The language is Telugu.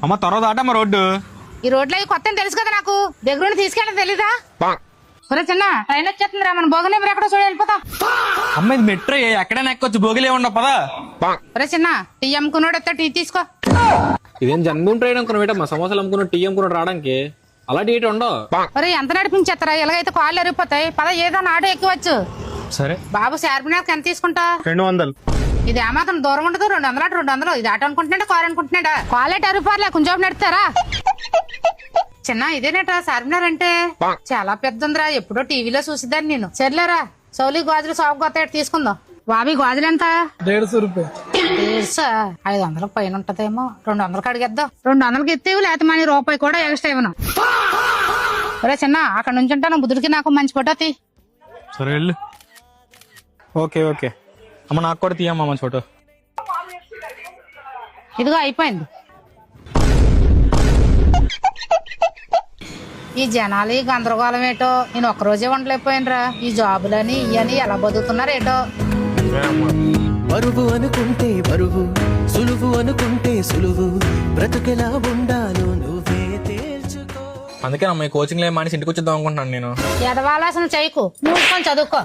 అమ్మ త్వరగా దాటమ్మ రోడ్డు. ఈ రోడ్లో ఈ కొత్త తెలుసు కదా నాకు, దగ్గర తీసుకెళ్ళి తెలీదా? ఒరే చిన్న ట్రైన్ వచ్చేస్తుందిరా, మన భోగనే ఎక్కడ చూడ వెళ్ళిపోతా. అమ్మ ఇది మెట్రో, ఎక్కడైనా ఎక్కొచ్చు, భోగిలే ఉండవు పదా. ఒరే చిన్న టీ అమ్ముకున్నాడు ఎత్తా, టీ తీసుకో. ఇదేం జన్మభూమి ట్రైన్ అనుకున్నా, సమోసాలు అమ్ముకున్నాడు, టీ అమ్ముకున్నాడు రావడానికి. అలాంటి ఏటి ఉండవు. ఒరే ఎంత నడిపించేస్తారా, ఎలాగైతే కాళ్ళు ఎరిగిపోతాయి. పద ఏదో ఆటో ఎక్కవచ్చు. సరే బాబు చార్మినార్కి ఎంత తీసుకుంటా? 200. ఇది ఏమాత్రం దూరం ఉండదు. 200. ఇది ఆటో అనుకుంటున్నాడా, కారు అనుకుంటున్నాడా? కాలేట్ అరుపారులే, కొంచెం నడుతారా చిన్న. ఇదేనేట చార్మినార్ అంటే? చాలా పెద్ద ఉందిరా, ఎప్పుడో టీవీలో చూసిద్దాన్ని నేను. సర్లేరా, సౌలి గాజులు సాగు కొత్త తీసుకుందాం. బాబీ గాజులు ఎంత? 150 రూపాయలు. 500 పైన ఉంటదేమో. 200కి అడిగేద్దాం. 200కి ఎత్తేవి, లేకపోతే మన రూపాయి కూడా ఎక్స్ట్రా ఇవ్వను. ఒరే చిన్న అక్కడ నుంచి ఉంటాను, బుద్ధుడికి నాకు మంచి ఫోటో తీ. సరే వెళ్ళు. ఓకే ఓకే అమ్మ, నాకు కూడా తీయమ్మా మంచి ఫోటో. ఇదిగో అయిపోయింది. ఈ జనాలు ఈ గందరగోళం ఏటో, నేను ఒక్కరోజే ఉండలేకపోయినరా. ఈ జాబులని ఇవని ఎలా బతుకుతున్నారేటో. బరువు అనుకుంటే బరువు, సులువు అనుకుంటే సులువు, బ్రతుకెలా ఉండాలో నువ్వే తేల్చుకో. అందుకే అమ్మ ఈ కోచింగ్ లో మానేసి ఇంటికి వచ్చేద్దాం అనుకుంటున్నాను నేను. ఎదవాలాసన చేయకు, మూసుకొని చదువుకో.